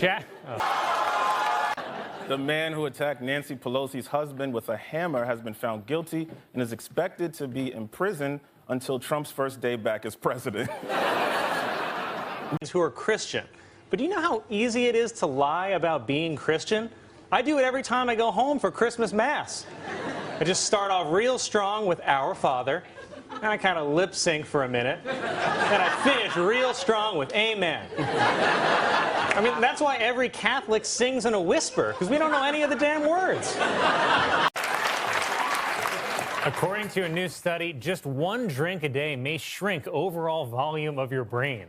chat. The man who attacked Nancy Pelosi's husband with a hammer has been found guilty and is expected to be in prison until Trump's first day back as president. Who are Christian. But do you know how easy it is to lie about being Christian? I do it every time I go home for Christmas Mass. I just start off real strong with Our Father, and I kind of lip sync for a minute, and I finish real strong with Amen. I mean, that's why every Catholic sings in a whisper, because we don't know any of the damn words. According to a new study, just one drink a day may shrink overall volume of your brain.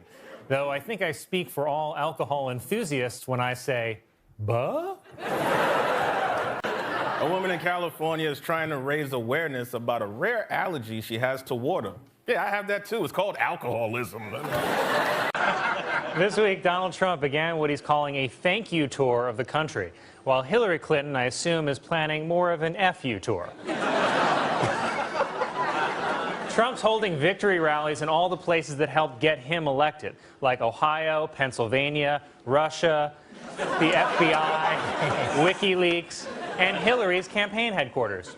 Though I think I speak for all alcohol enthusiasts when I say, "Buh?" A woman in California is trying to raise awareness about a rare allergy she has to water. Yeah, I have that too. It's called alcoholism. This week, Donald Trump began what he's calling a thank you tour of the country, while Hillary Clinton, I assume, is planning more of an FU tour. Trump's holding victory rallies in all the places that helped get him elected, like Ohio, Pennsylvania, Russia, the FBI, WikiLeaks, and Hillary's campaign headquarters.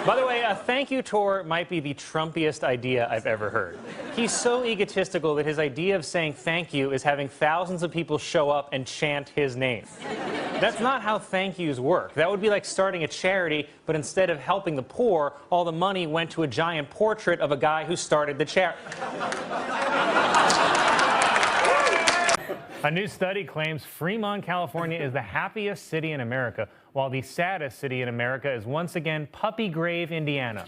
By the way, a thank you tour might be the Trumpiest idea I've ever heard. He's so egotistical that his idea of saying thank you is having thousands of people show up and chant his name. That's not how thank yous work. That would be like starting a charity, but instead of helping the poor, all the money went to a giant portrait of a guy who started the charity. A new study claims Fremont, California is the happiest city in America, while the saddest city in America is once again Puppy Grave, Indiana.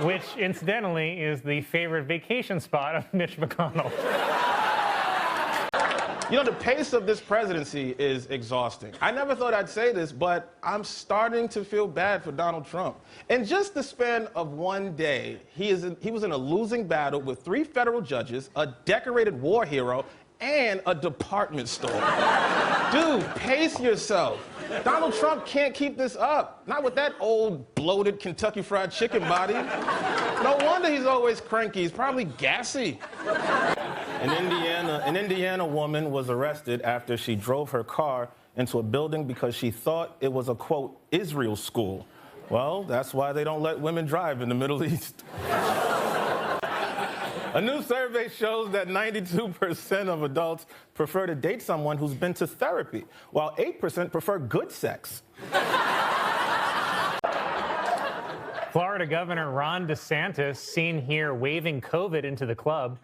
Which, incidentally, is the favorite vacation spot of Mitch McConnell. You know, the pace of this presidency is exhausting. I never thought I'd say this, but I'm starting to feel bad for Donald Trump. In just the span of one day, he was in a losing battle with 3 federal judges, a decorated war hero, and a department store. Dude, pace yourself. Donald Trump can't keep this up. Not with that old, bloated Kentucky Fried Chicken body. No wonder he's always cranky. He's probably gassy. An Indiana woman was arrested after she drove her car into a building because she thought it was a, quote, Israel school. Well, that's why they don't let women drive in the Middle East. A new survey shows that 92% of adults prefer to date someone who's been to therapy, while 8% prefer good sex. Florida Governor Ron DeSantis, seen here waving COVID into the club.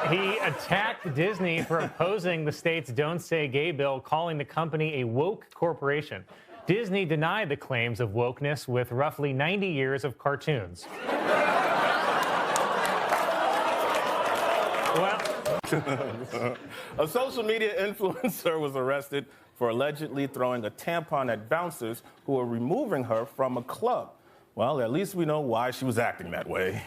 He attacked Disney for opposing the state's Don't Say Gay bill, calling the company a woke corporation. Disney denied the claims of wokeness with roughly 90 years of cartoons. Well, a social media influencer was arrested for allegedly throwing a tampon at bouncers who were removing her from a club. Well, at least we know why she was acting that way.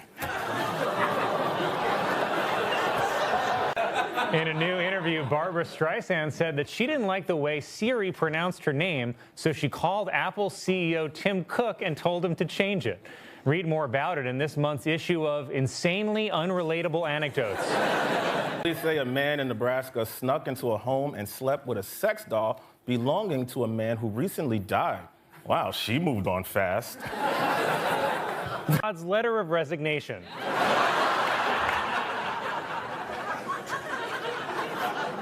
In a new interview, Barbra Streisand said that she didn't like the way Siri pronounced her name, so she called Apple CEO Tim Cook and told him to change it. Read more about it in this month's issue of Insanely Unrelatable Anecdotes. Police say a man in Nebraska snuck into a home and slept with a sex doll belonging to a man who recently died. Wow, she moved on fast. God's letter of resignation.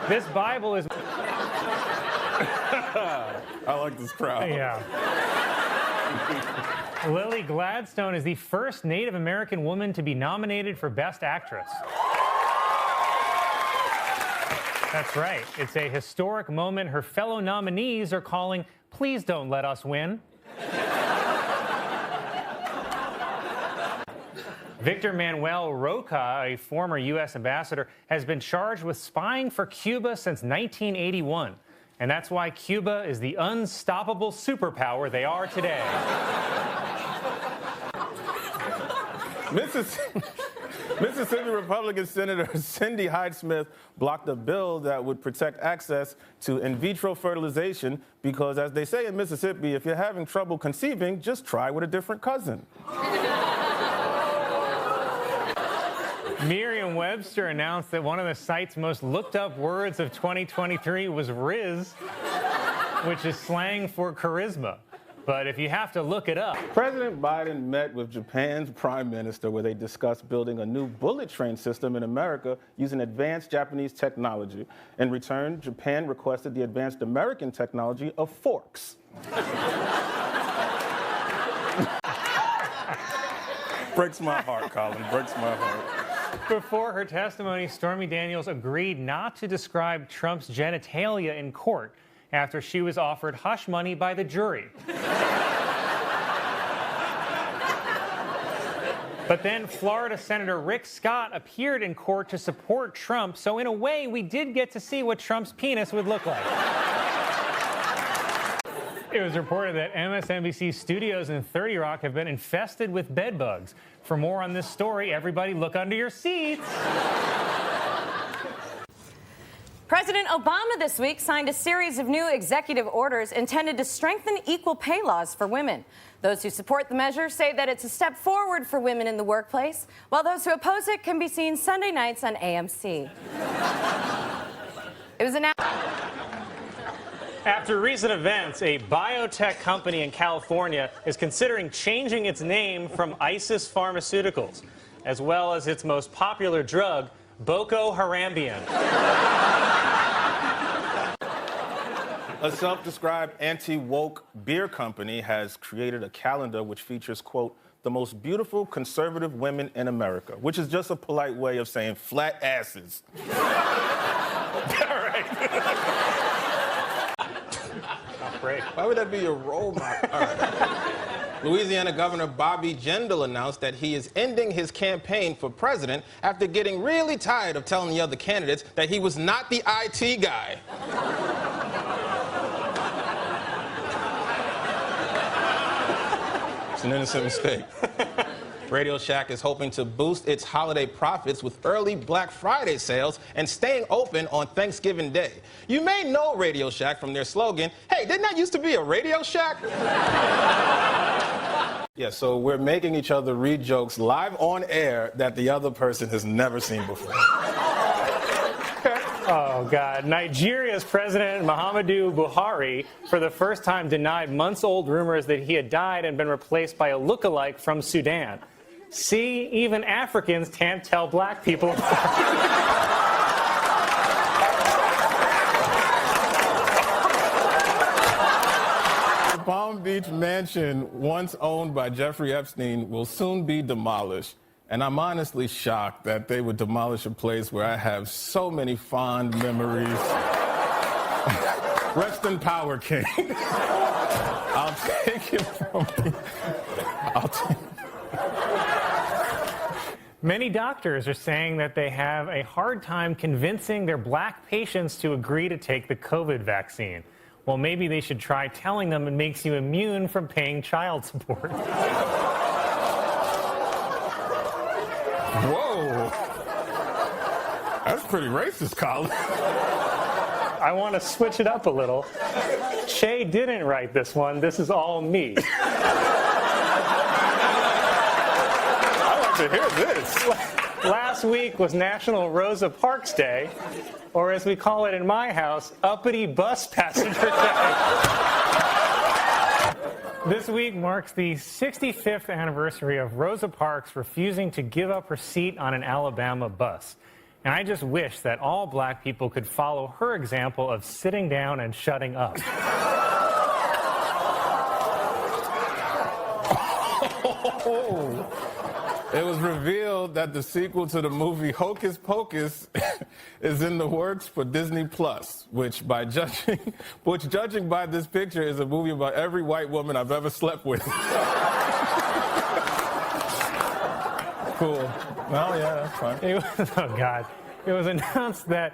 This Bible is... I like this crowd. Yeah. Lily Gladstone is the first Native American woman to be nominated for Best Actress. That's right. It's a historic moment her fellow nominees are calling, "Please don't let us win." Victor Manuel Roca, a former U.S. ambassador, has been charged with spying for Cuba since 1981. And that's why Cuba is the unstoppable superpower they are Mississippi Republican Senator Cindy Hyde-Smith blocked a bill that would protect access to in vitro fertilization because, as they say in Mississippi, if you're having trouble conceiving, just try with a different cousin. Merriam-Webster announced that one of the site's most looked up words of 2023 was Riz, which is slang for charisma. But if you have to look it up. President Biden met with Japan's prime minister where they discussed building a new bullet train system in America using advanced Japanese technology. In return, Japan requested the advanced American technology of forks. Breaks my heart, Colin. Breaks my heart. Before her testimony, Stormy Daniels agreed not to describe Trump's genitalia in court after she was offered hush money by the jury. But then Florida Senator Rick Scott appeared in court to support Trump, so in a way, we did get to see what Trump's penis would look like. It was reported that MSNBC studios in 30 Rock have been infested with bed bugs. For more on this story, everybody look under your seats. President Obama this week signed a series of new executive orders intended to strengthen equal pay laws for women. Those who support the measure say that it's a step forward for women in the workplace, while those who oppose it can be seen Sunday nights on AMC. It was announced. After recent events, a biotech company in California is considering changing its name from ISIS Pharmaceuticals, as well as its most popular drug, Boko Harambian. A self-described anti-woke beer company has created a calendar which features, quote, the most beautiful conservative women in America, which is just a polite way of saying flat asses. All right. Why would that be your role model? All right. Louisiana Governor Bobby Jindal announced that he is ending his campaign for president after getting really tired of telling the other candidates that he was not the IT guy. It's an innocent mistake. Radio Shack is hoping to boost its holiday profits with early Black Friday sales and staying open on Thanksgiving Day. You may know Radio Shack from their slogan, hey, didn't that used to be a Radio Shack? Yeah, so we're making each other read jokes live on air that the other person has never seen before. Oh, God. Nigeria's President Muhammadu Buhari, for the first time, denied months-old rumors that he had died and been replaced by a look-alike from Sudan. See, even Africans can't tell black people apart. The Palm Beach mansion, once owned by Jeffrey Epstein, will soon be demolished. And I'm honestly shocked that they would demolish a place where I have so many fond memories. Rest in power, King. I'll take it from me. I'll take it. Many doctors are saying that they have a hard time convincing their black patients to agree to take the COVID vaccine. Well, maybe they should try telling them it makes you immune from paying child support. Whoa. That's pretty racist, Colin. I want to switch it up a little. Che didn't write this one. This is all me. I'd like to hear this. Last week was National Rosa Parks Day, or as we call it in my house, Uppity Bus Passenger Day. This week marks the 65th anniversary of Rosa Parks refusing to give up her seat on an Alabama bus. And I just wish that all black people could follow her example of sitting down and shutting up. It was revealed that the sequel to the movie Hocus Pocus is in the works for Disney Plus, which judging by this picture is a movie about every white woman I've ever slept with. Cool. Well, yeah, that's fine. Oh, God. It was announced that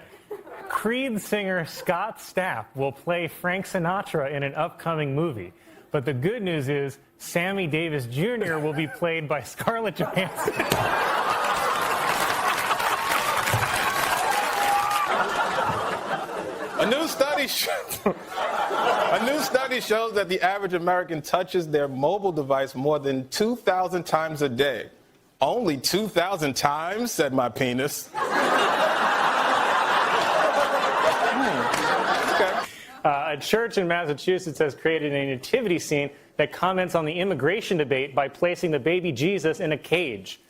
Creed singer Scott Stapp will play Frank Sinatra in an upcoming movie. But the good news is Sammy Davis Jr. will be played by Scarlett Johansson. A new study shows that the average American touches their mobile device more than 2,000 times a day. Only 2,000 times, said my penis. A church in Massachusetts has created a nativity scene that comments on the immigration debate by placing the baby Jesus in a cage,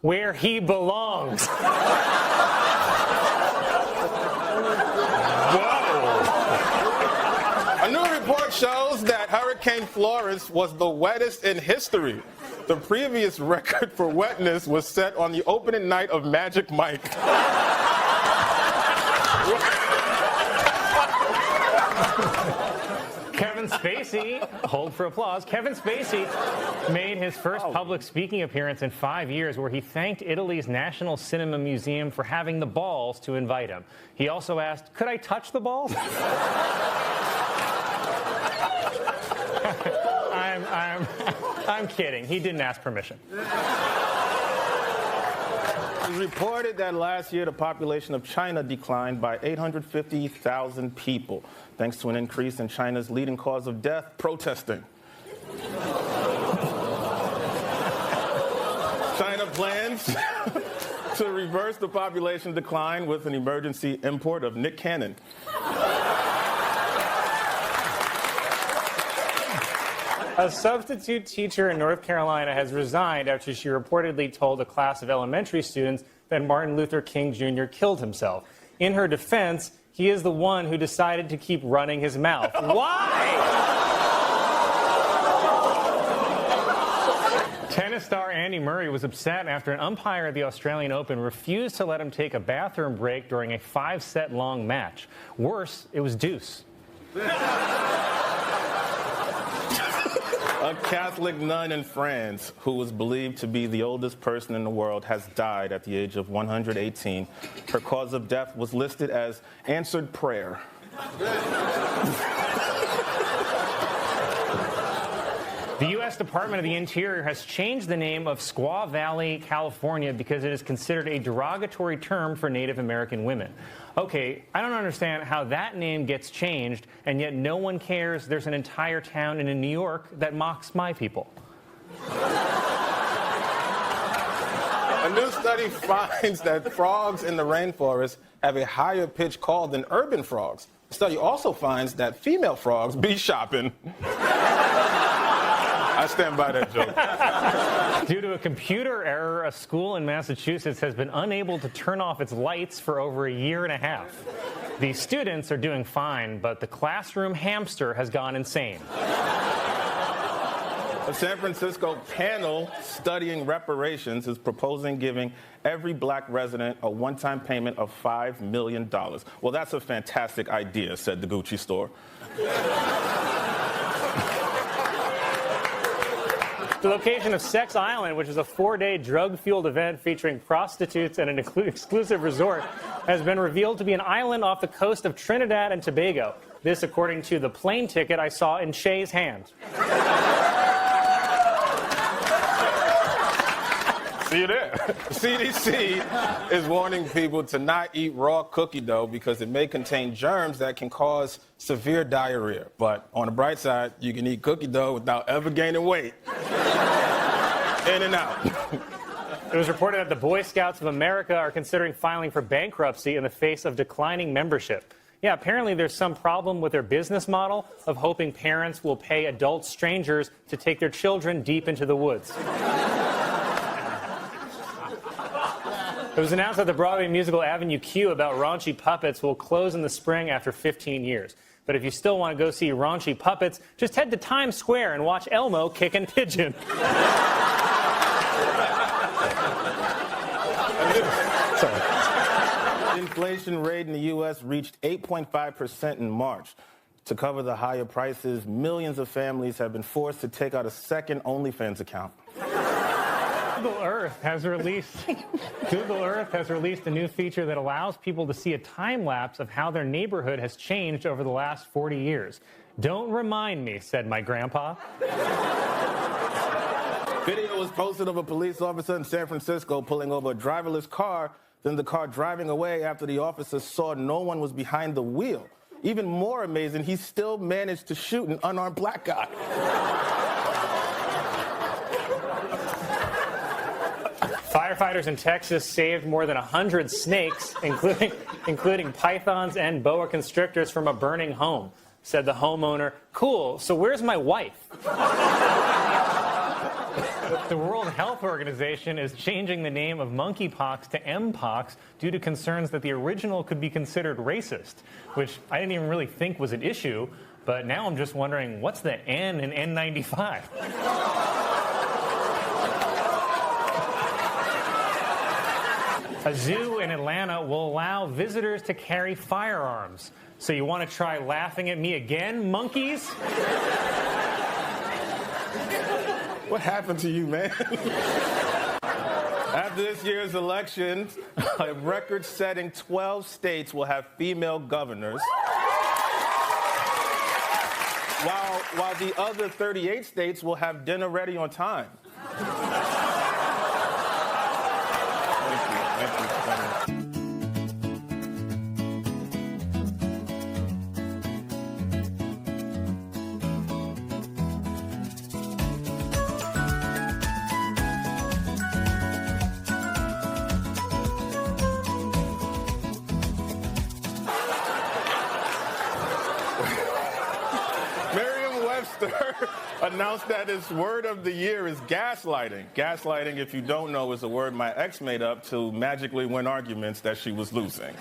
where he belongs. A new report shows that Hurricane Florence was the wettest in history. The previous record for wetness was set on the opening night of Magic Mike. Kevin Spacey, hold for applause. Kevin Spacey made his first public speaking appearance in 5 years where he thanked Italy's National Cinema Museum for having the balls to invite him. He also asked, "Could I touch the balls?" I'm kidding. He didn't ask permission. It was reported that last year the population of China declined by 850,000 people, thanks to an increase in China's leading cause of death, protesting. China plans to reverse the population decline with an emergency import of Nick Cannon. A substitute teacher in North Carolina has resigned after she reportedly told a class of elementary students that Martin Luther King Jr. killed himself. In her defense, he is the one who decided to keep running his mouth. Why? Tennis star Andy Murray was upset after an umpire at the Australian Open refused to let him take a bathroom break during a 5-set long match. Worse, it was deuce. A Catholic nun in France, who was believed to be the oldest person in the world, has died at the age of 118. Her cause of death was listed as answered prayer. The U.S. Department of the Interior has changed the name of Squaw Valley, California, because it is considered a derogatory term for Native American women. Okay, I don't understand how that name gets changed, and yet no one cares there's an entire town in New York that mocks my people. A new study finds that frogs in the rainforest have a higher pitch call than urban frogs. The study also finds that female frogs be shopping. I stand by that joke. Due to a computer error, a school in Massachusetts has been unable to turn off its lights for over a year and a half. The students are doing fine, but the classroom hamster has gone insane. A San Francisco panel studying reparations is proposing giving every black resident a one-time payment of $5 million. Well, that's a fantastic idea, said the Gucci store. The location of Sex Island, which is a 4-day drug-fueled event featuring prostitutes and an exclusive resort, has been revealed to be an island off the coast of Trinidad and Tobago. This, according to the plane ticket I saw in Shay's hand. See you there. The CDC is warning people to not eat raw cookie dough because it may contain germs that can cause severe diarrhea. But on the bright side, you can eat cookie dough without ever gaining weight. In and out. It was reported that the Boy Scouts of America are considering filing for bankruptcy in the face of declining membership. Yeah, apparently there's some problem with their business model of hoping parents will pay adult strangers to take their children deep into the woods. It was announced that the Broadway musical Avenue Q about raunchy puppets will close in the spring after 15 years. But if you still want to go see raunchy puppets, just head to Times Square and watch Elmo kicking pigeon. The inflation rate in the U.S. reached 8.5% in March. To cover the higher prices, millions of families have been forced to take out a second OnlyFans account. Google Earth has released a new feature that allows people to see a time lapse of how their neighborhood has changed over the last 40 years. Don't remind me, said my grandpa. Video was posted of a police officer in San Francisco pulling over a driverless car, then the car driving away after the officer saw no one was behind the wheel. Even more amazing, he still managed to shoot an unarmed black guy. Firefighters in Texas saved more than 100 snakes, including pythons and boa constrictors from a burning home. Said the homeowner, "Cool, so where's my wife?" The World Health Organization is changing the name of monkeypox to mpox due to concerns that the original could be considered racist, which I didn't even really think was an issue, but now I'm just wondering, what's the N in N95? A zoo in Atlanta will allow visitors to carry firearms. So you want to try laughing at me again, monkeys? What happened to you, man? After this year's election, a record-setting 12 states will have female governors, while the other 38 states will have dinner ready on time. Announced that its word of the year is gaslighting. Gaslighting, if you don't know, is a word my ex made up to magically win arguments that she was losing.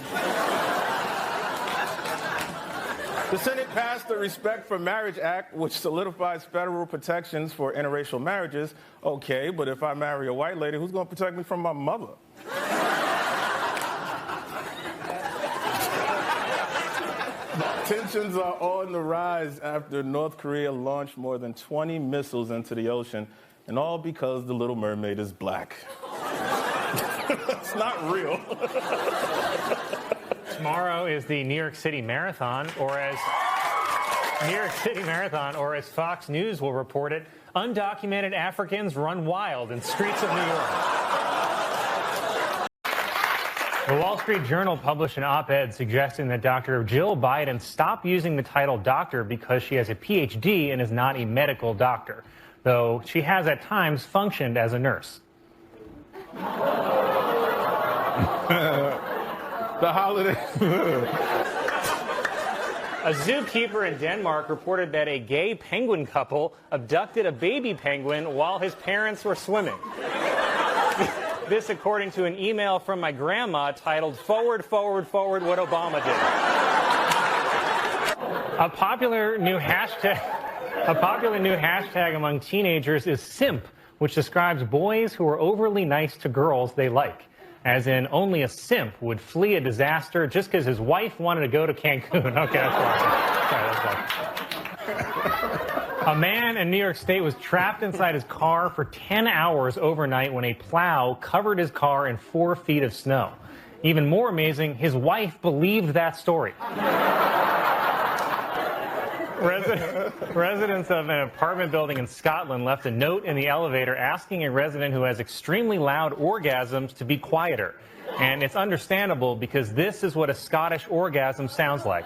The Senate passed the Respect for Marriage Act, which solidifies federal protections for interracial marriages. Okay, but if I marry a white lady, who's going to protect me from my mother? Tensions are on the rise after North Korea launched more than 20 missiles into the ocean, and all because the Little Mermaid is black. It's not real. Tomorrow is the New York City Marathon, or as Fox News will report it, undocumented Africans run wild in streets of New York. The Wall Street Journal published an op-ed suggesting that Dr. Jill Biden stop using the title doctor because she has a PhD and is not a medical doctor, though she has at times functioned as a nurse. The holiday. A zookeeper in Denmark reported that a gay penguin couple abducted a baby penguin while his parents were swimming. This according to an email from my grandma titled, "Forward, forward, forward, what Obama did." A popular new hashtag among teenagers is simp, which describes boys who are overly nice to girls they like. As in, only a simp would flee a disaster just because his wife wanted to go to Cancun. Okay, that's fine. A man in New York State was trapped inside his car for 10 hours overnight when a plow covered his car in 4 feet of snow. Even more amazing, his wife believed that story. Residents of an apartment building in Scotland left a note in the elevator asking a resident who has extremely loud orgasms to be quieter. And it's understandable because this is what a Scottish orgasm sounds like.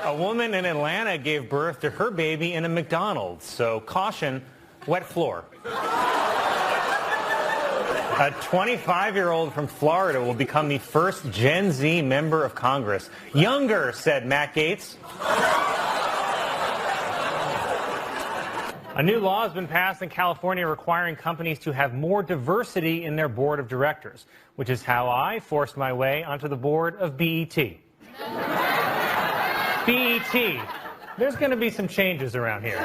A woman in Atlanta gave birth to her baby in a McDonald's, so caution, wet floor. A 25-year-old from Florida will become the first Gen Z member of Congress. Younger, said Matt Gaetz. A new law has been passed in California requiring companies to have more diversity in their board of directors, which is how I forced my way onto the board of BET. BET. There's going to be some changes around here.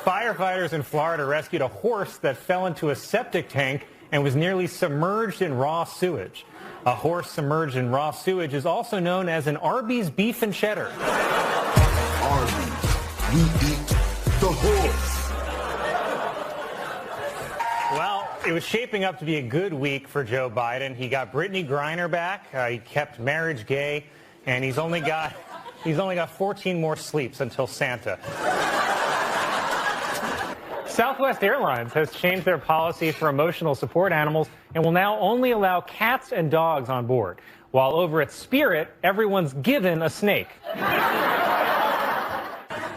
Firefighters in Florida rescued a horse that fell into a septic tank and was nearly submerged in raw sewage. A horse submerged in raw sewage is also known as an Arby's beef and cheddar. Arby's, we eat the horse. Well, it was shaping up to be a good week for Joe Biden. He got Brittany Griner back. He kept marriage gay, and he's only got 14 more sleeps until Santa. Southwest Airlines has changed their policy for emotional support animals and will now only allow cats and dogs on board. While over at Spirit, everyone's given a snake.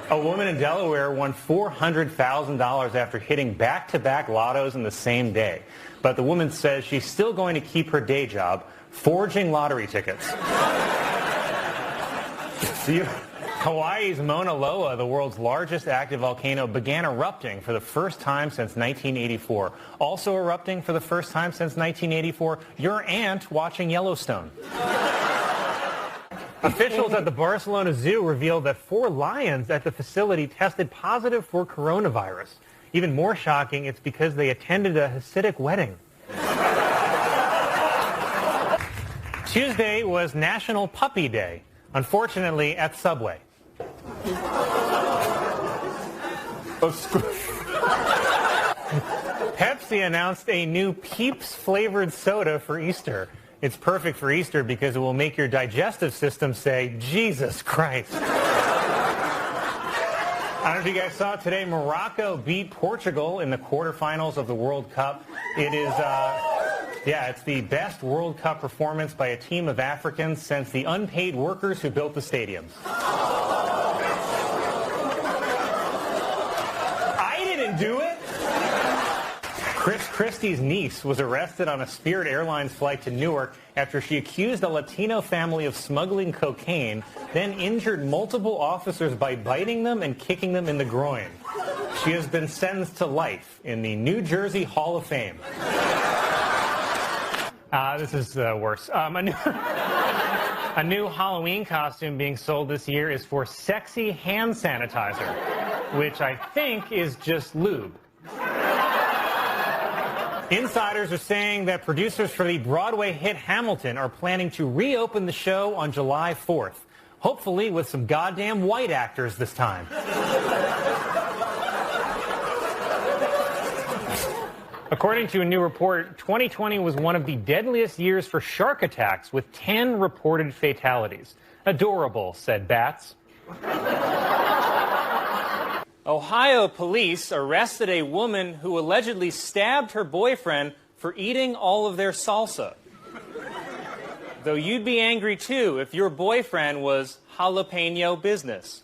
A woman in Delaware won $400,000 after hitting back-to-back lottos in the same day. But the woman says she's still going to keep her day job, forging lottery tickets. Hawaii's Mauna Loa, the world's largest active volcano, began erupting for the first time since 1984. Also erupting for the first time since 1984, your aunt watching Yellowstone. Officials at the Barcelona Zoo revealed that 4 lions at the facility tested positive for coronavirus. Even more shocking, it's because they attended a Hasidic wedding. Tuesday was National Puppy Day, unfortunately at Subway. Pepsi announced a new Peeps flavored soda for Easter. It's perfect for Easter because it will make your digestive system say, Jesus Christ. I don't know if you guys saw it today. Morocco beat Portugal in the quarterfinals of the World Cup. It is, it's the best World Cup performance by a team of Africans since the unpaid workers who built the stadiums. I didn't do it. Chris Christie's niece was arrested on a Spirit Airlines flight to Newark after she accused a Latino family of smuggling cocaine, then injured multiple officers by biting them and kicking them in the groin. She has been sentenced to life in the New Jersey Hall of Fame. This is worse. A new Halloween costume being sold this year is for sexy hand sanitizer, which I think is just lube. Insiders are saying that producers for the Broadway hit Hamilton are planning to reopen the show on July 4th, hopefully with some goddamn white actors this time. According to a new report, 2020 was one of the deadliest years for shark attacks, with 10 reported fatalities. Adorable, said Bats. Ohio police arrested a woman who allegedly stabbed her boyfriend for eating all of their salsa. Though you'd be angry too if your boyfriend was jalapeno business.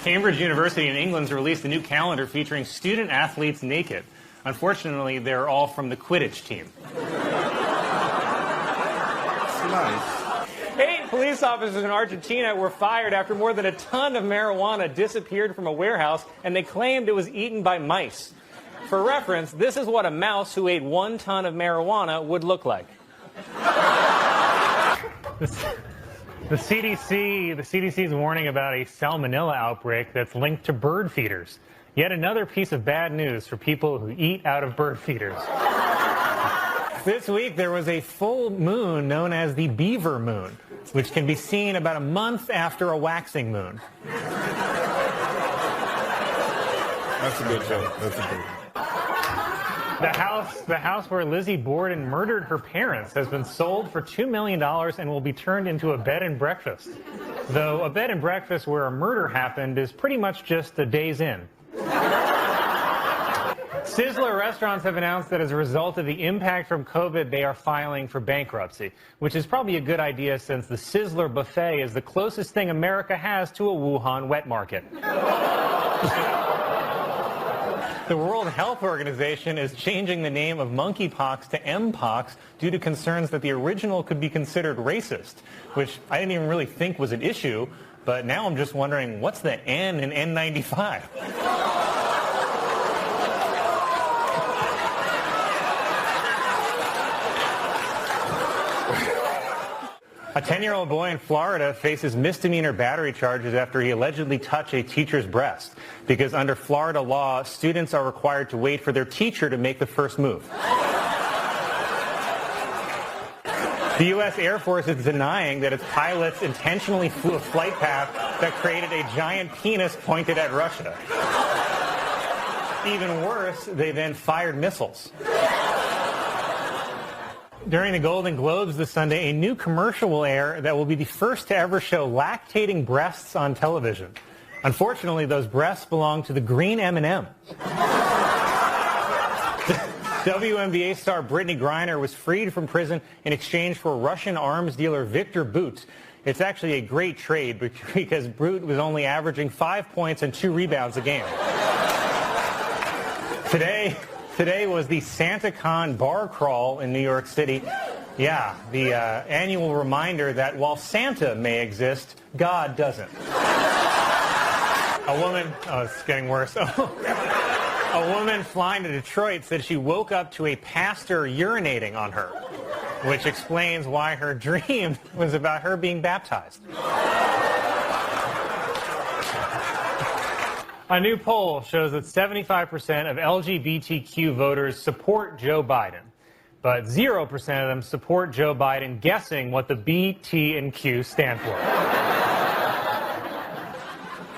Cambridge University in England's released a new calendar featuring student athletes naked. Unfortunately, they're all from the Quidditch team. It's nice. 8 police officers in Argentina were fired after more than a ton of marijuana disappeared from a warehouse, and they claimed it was eaten by mice. For reference, this is what a mouse who ate 1 ton of marijuana would look like. The CDC is warning about a salmonella outbreak that's linked to bird feeders. Yet another piece of bad news for people who eat out of bird feeders. This week, there was a full moon known as the beaver moon, which can be seen about a month after a waxing moon. That's a good joke. That's a good one. The house where Lizzie Borden murdered her parents has been sold for $2 million and will be turned into a bed and breakfast. Though a bed and breakfast where a murder happened is pretty much just a day's in. Sizzler restaurants have announced that as a result of the impact from COVID, they are filing for bankruptcy, which is probably a good idea since the Sizzler buffet is the closest thing America has to a Wuhan wet market. The World Health Organization is changing the name of monkeypox to mpox due to concerns that the original could be considered racist, which I didn't even really think was an issue, but now I'm just wondering, what's the N in N95? A 10-year-old boy in Florida faces misdemeanor battery charges after he allegedly touched a teacher's breast, because under Florida law, students are required to wait for their teacher to make the first move. The U.S. Air Force is denying that its pilots intentionally flew a flight path that created a giant penis pointed at Russia. Even worse, they then fired missiles. During the Golden Globes this Sunday, a new commercial will air that will be the first to ever show lactating breasts on television. Unfortunately, those breasts belong to the green M&M. WNBA star Brittany Griner was freed from prison in exchange for Russian arms dealer Victor Bout. It's actually a great trade because Bout was only averaging 5 points and 2 rebounds a game. Today was the SantaCon bar crawl in New York City. Yeah, the annual reminder that while Santa may exist, God doesn't. It's getting worse. A woman flying to Detroit said she woke up to a pastor urinating on her, which explains why her dream was about her being baptized. A new poll shows that 75% of LGBTQ voters support Joe Biden, but 0% of them support Joe Biden guessing what the B, T, and Q stand for.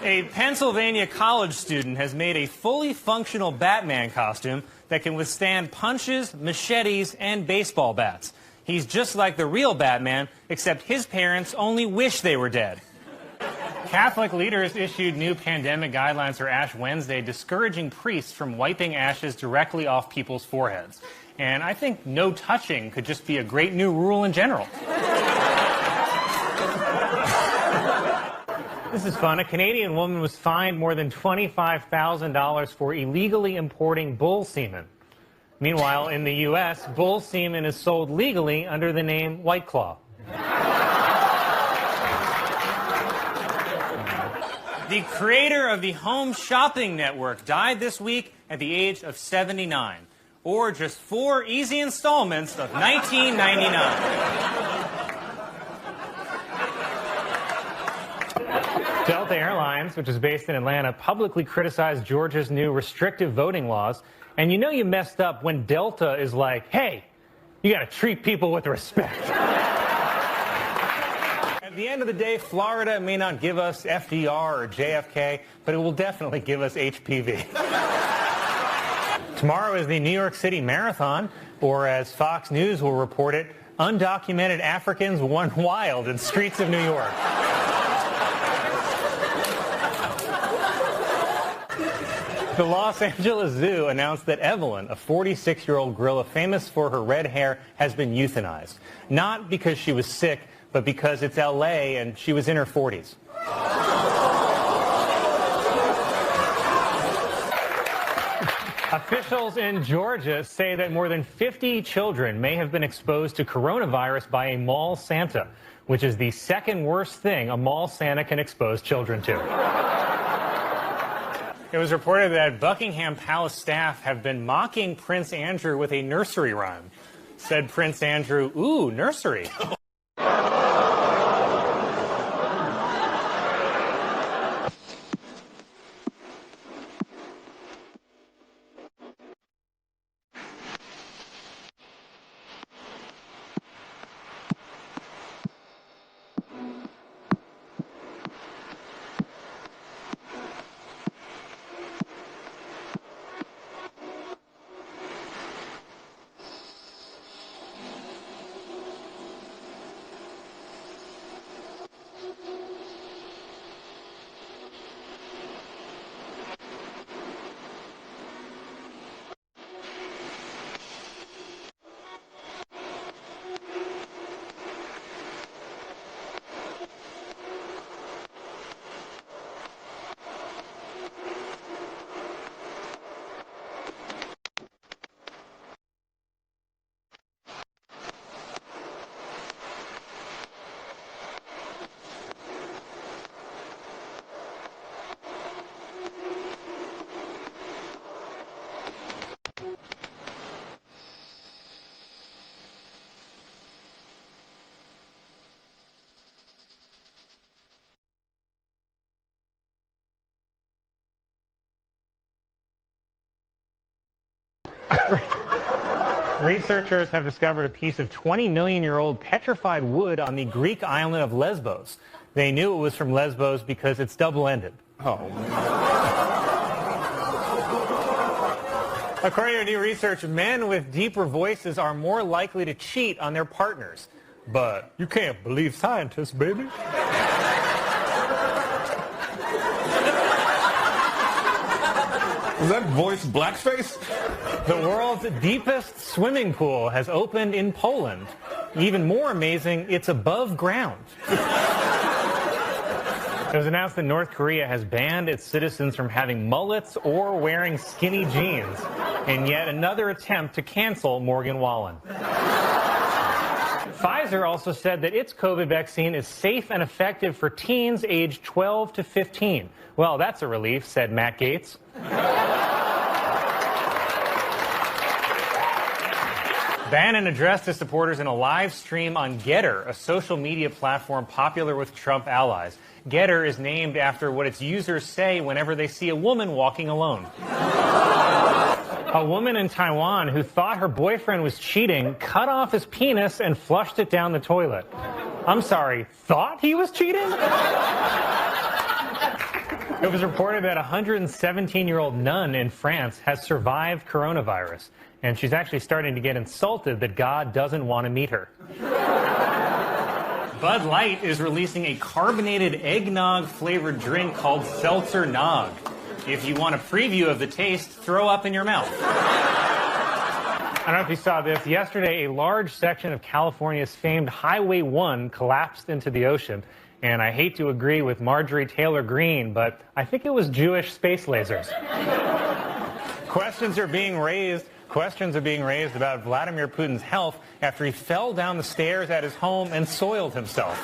A Pennsylvania college student has made a fully functional Batman costume that can withstand punches, machetes, and baseball bats. He's just like the real Batman, except his parents only wish they were dead. Catholic leaders issued new pandemic guidelines for Ash Wednesday, discouraging priests from wiping ashes directly off people's foreheads. And I think no touching could just be a great new rule in general. This is fun. A Canadian woman was fined more than $25,000 for illegally importing bull semen. Meanwhile, in the U.S., bull semen is sold legally under the name White Claw. The creator of the Home Shopping Network died this week at the age of 79, or just 4 easy installments of $19.99. Delta Airlines, which is based in Atlanta, publicly criticized Georgia's new restrictive voting laws. And you know you messed up when Delta is like, hey, you got to treat people with respect. At the end of the day, Florida may not give us FDR or JFK, but it will definitely give us HPV. Tomorrow is the New York City Marathon, or as Fox News will report it, undocumented Africans went wild in streets of New York. The Los Angeles Zoo announced that Evelyn, a 46-year-old gorilla famous for her red hair, has been euthanized. Not because she was sick, but because it's L.A. and she was in her 40s. Officials in Georgia say that more than 50 children may have been exposed to coronavirus by a mall Santa, which is the second worst thing a mall Santa can expose children to. It was reported that Buckingham Palace staff have been mocking Prince Andrew with a nursery rhyme. Said Prince Andrew, "Ooh, nursery." Researchers have discovered a piece of 20-million-year-old petrified wood on the Greek island of Lesbos. They knew it was from Lesbos because it's double-ended. Oh. According to new research, men with deeper voices are more likely to cheat on their partners. But you can't believe scientists, baby. Is that voice blackface? The world's deepest swimming pool has opened in Poland. Even more amazing, it's above ground. It was announced that North Korea has banned its citizens from having mullets or wearing skinny jeans in yet another attempt to cancel Morgan Wallen. Pfizer also said that its COVID vaccine is safe and effective for teens aged 12 to 15. Well, that's a relief, said Matt Gaetz. Bannon addressed his supporters in a live stream on Getter, a social media platform popular with Trump allies. Getter is named after what its users say whenever they see a woman walking alone. A woman in Taiwan who thought her boyfriend was cheating cut off his penis and flushed it down the toilet. I'm sorry, thought he was cheating? It was reported that a 117-year-old nun in France has survived coronavirus, and she's actually starting to get insulted that God doesn't want to meet her. Bud Light is releasing a carbonated eggnog-flavored drink called Seltzer Nog. If you want a preview of the taste, throw up in your mouth. I don't know if you saw this. Yesterday, a large section of California's famed Highway 1 collapsed into the ocean. And I hate to agree with Marjorie Taylor Greene, but I think it was Jewish space lasers. Questions are being raised about Vladimir Putin's health after he fell down the stairs at his home and soiled himself.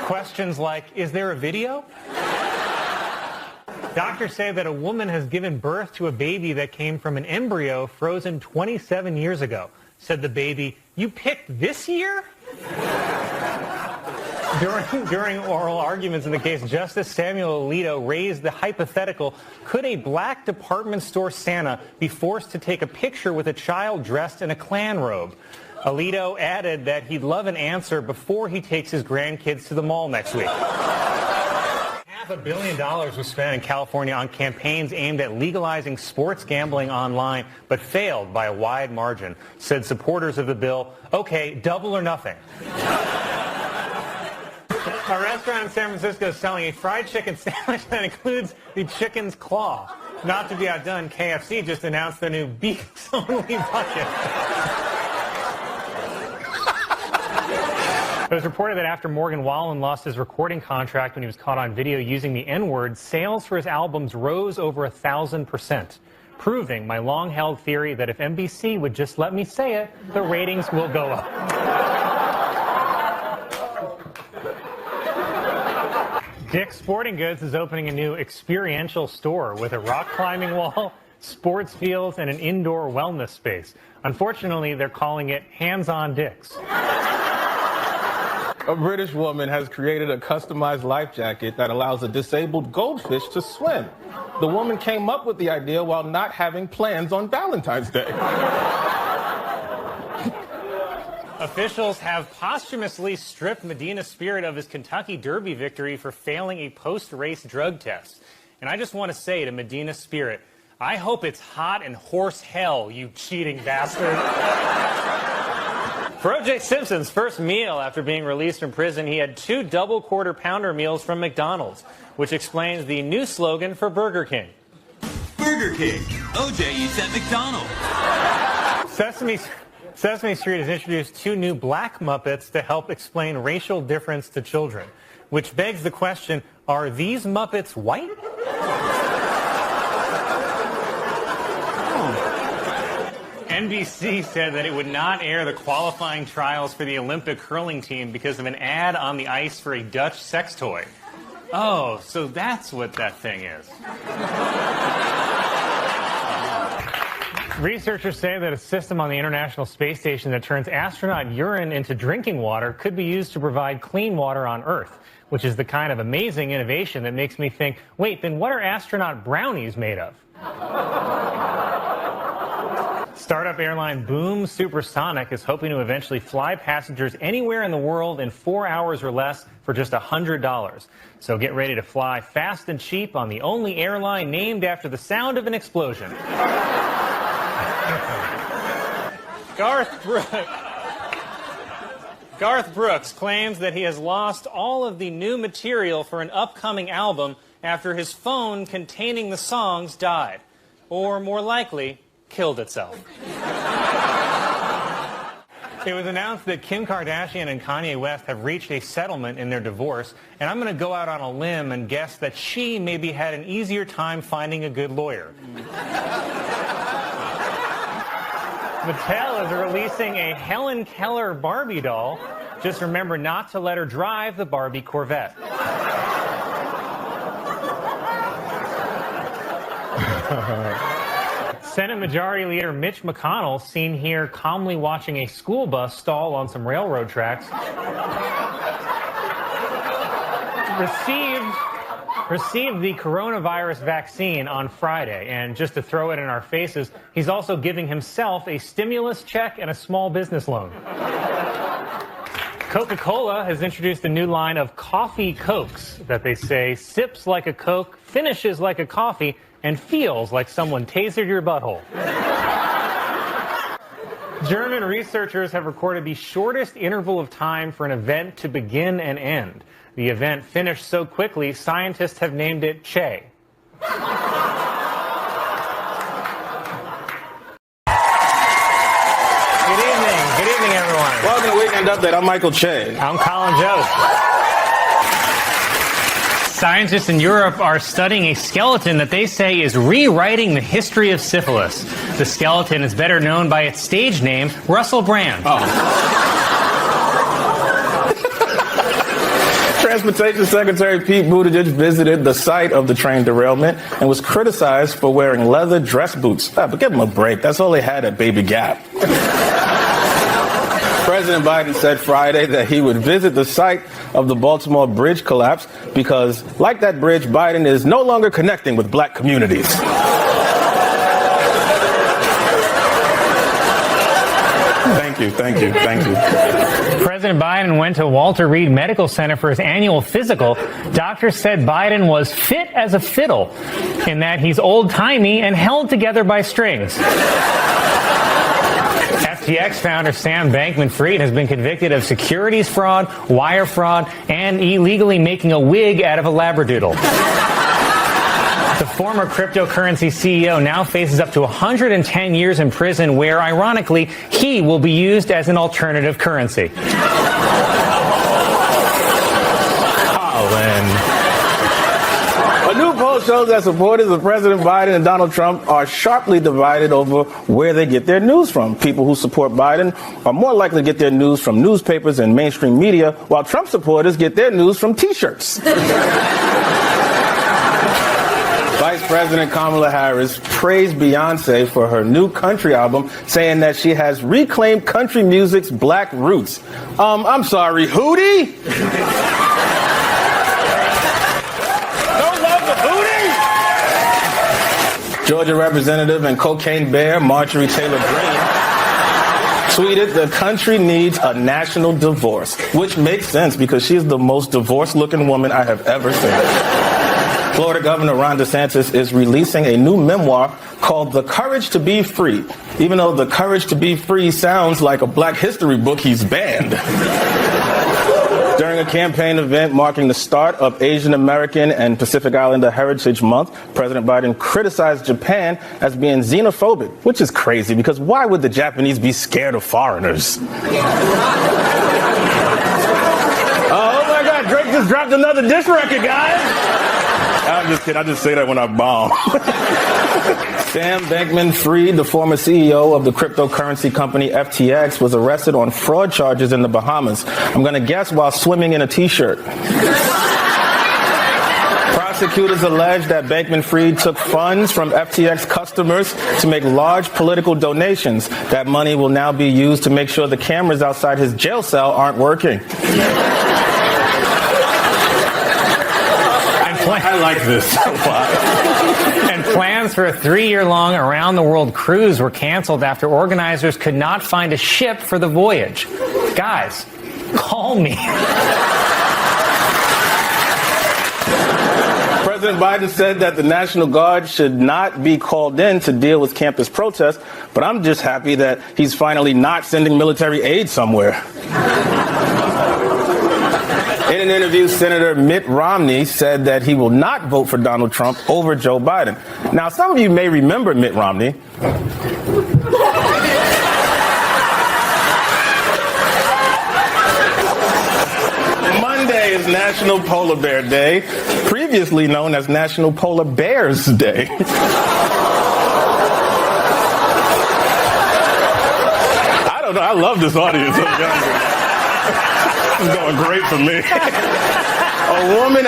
Questions like, is there a video? Doctors say that a woman has given birth to a baby that came from an embryo frozen 27 years ago. Said the baby, "You picked this year?" During oral arguments in the case, Justice Samuel Alito raised the hypothetical, could a black department store Santa be forced to take a picture with a child dressed in a Klan robe? Alito added that he'd love an answer before he takes his grandkids to the mall next week. $500 million was spent in California on campaigns aimed at legalizing sports gambling online, but failed by a wide margin, said supporters of the bill. Okay, double or nothing. A restaurant in San Francisco is selling a fried chicken sandwich that includes the chicken's claw. Not to be outdone, KFC just announced their new beef-only bucket. It was reported that after Morgan Wallen lost his recording contract when he was caught on video using the N-word, sales for his albums rose over 1,000%, proving my long-held theory that if NBC would just let me say it, the ratings will go up. Dick's Sporting Goods is opening a new experiential store with a rock climbing wall, sports fields, and an indoor wellness space. Unfortunately, they're calling it Hands-on Dick's. A British woman has created a customized life jacket that allows a disabled goldfish to swim. The woman came up with the idea while not having plans on Valentine's Day. Officials have posthumously stripped Medina Spirit of his Kentucky Derby victory for failing a post-race drug test. And I just want to say to Medina Spirit, I hope it's hot and horse hell, you cheating bastard. For O.J. Simpson's first meal after being released from prison, he had 2 double quarter pounder meals from McDonald's, which explains the new slogan for Burger King. Burger King. O.J. eats at McDonald's. Sesame Street has introduced 2 new black Muppets to help explain racial difference to children, which begs the question, are these Muppets white? NBC said that it would not air the qualifying trials for the Olympic curling team because of an ad on the ice for a Dutch sex toy. Oh, so that's what that thing is. Researchers say that a system on the International Space Station that turns astronaut urine into drinking water could be used to provide clean water on Earth, which is the kind of amazing innovation that makes me think, wait, then what are astronaut brownies made of? Startup airline Boom Supersonic is hoping to eventually fly passengers anywhere in the world in 4 hours or less for just $100. So get ready to fly fast and cheap on the only airline named after the sound of an explosion. Garth Brooks claims that he has lost all of the new material for an upcoming album after his phone containing the songs died, or more likely, killed itself. It was announced that Kim Kardashian and Kanye West have reached a settlement in their divorce, and I'm going to go out on a limb and guess that she maybe had an easier time finding a good lawyer. Mattel is releasing a Helen Keller Barbie doll. Just remember not to let her drive the Barbie Corvette. Senate Majority Leader Mitch McConnell, seen here calmly watching a school bus stall on some railroad tracks, received the coronavirus vaccine on Friday. And just to throw it in our faces, he's also giving himself a stimulus check and a small business loan. Coca-Cola has introduced a new line of coffee Cokes that they say sips like a Coke, finishes like a coffee, and feels like someone tasered your butthole. German researchers have recorded the shortest interval of time for an event to begin and end. The event finished so quickly, scientists have named it Che. Good evening, everyone. Welcome to Weekend Update. I'm Michael Che. I'm Colin Jost. Scientists in Europe are studying a skeleton that they say is rewriting the history of syphilis. The skeleton is better known by its stage name, Russell Brand. Transportation Secretary Pete Buttigieg visited the site of the train derailment and was criticized for wearing leather dress boots. But give him a break. That's all they had at Baby Gap. President Biden said Friday that he would visit the site of the Baltimore bridge collapse because, like that bridge, Biden is no longer connecting with black communities. Thank you. President Biden went to Walter Reed Medical Center for his annual physical. Doctors said Biden was fit as a fiddle, in that he's old-timey and held together by strings. FTX founder Sam Bankman-Fried has been convicted of securities fraud, wire fraud, and illegally making a wig out of a labradoodle. The former cryptocurrency CEO now faces up to 110 years in prison, where, ironically, he will be used as an alternative currency. A new poll shows that supporters of President Biden and Donald Trump are sharply divided over where they get their news from. People who support Biden are more likely to get their news from newspapers and mainstream media, while Trump supporters get their news from T-shirts. Vice President Kamala Harris praised Beyonce for her new country album, saying that she has reclaimed country music's black roots. I'm sorry, Hootie? Don't love the Hootie? Georgia Representative and cocaine bear Marjorie Taylor Greene tweeted, "The country needs a national divorce," which makes sense because she's the most divorced-looking woman I have ever seen. Florida Governor Ron DeSantis is releasing a new memoir called The Courage to Be Free. Even though The Courage to Be Free sounds like a Black history book, he's banned. During a campaign event marking the start of Asian American and Pacific Islander Heritage Month, President Biden criticized Japan as being xenophobic, which is crazy because why would the Japanese be scared of foreigners? Oh my God, Drake just dropped another diss record, guys. I'm just kidding. I just say that when I bomb. Sam Bankman-Fried, the former CEO of the cryptocurrency company FTX, was arrested on fraud charges in the Bahamas. I'm going to guess while swimming in a T-shirt. Prosecutors allege that Bankman-Fried took funds from FTX customers to make large political donations. That money will now be used to make sure the cameras outside his jail cell aren't working. I like this. And plans for a 3-year-long around-the-world cruise were canceled after organizers could not find a ship for the voyage. Guys, call me. President Biden said that the National Guard should not be called in to deal with campus protests, but I'm just happy that he's finally not sending military aid somewhere. In an interview, Senator Mitt Romney said that he will not vote for Donald Trump over Joe Biden. Now, some of you may remember Mitt Romney. Monday is National Polar Bear Day, previously known as National Polar Bears Day. I don't know. I love this audience. This is going great for me. A woman.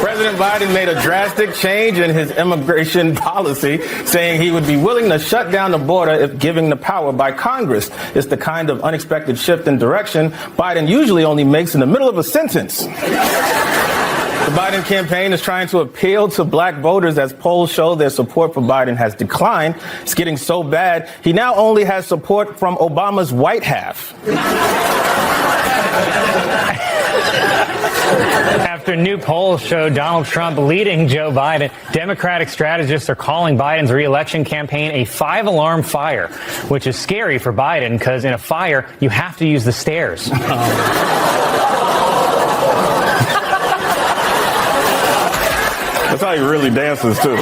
President Biden made a drastic change in his immigration policy, saying he would be willing to shut down the border if given the power by Congress. It's the kind of unexpected shift in direction Biden usually only makes in the middle of a sentence. The Biden campaign is trying to appeal to black voters as polls show their support for Biden has declined. It's getting so bad, he now only has support from Obama's white half. After new polls show Donald Trump leading Joe Biden, Democratic strategists are calling Biden's re-election campaign a five-alarm fire, which is scary for Biden because in a fire, you have to use the stairs. That's how he really dances, too.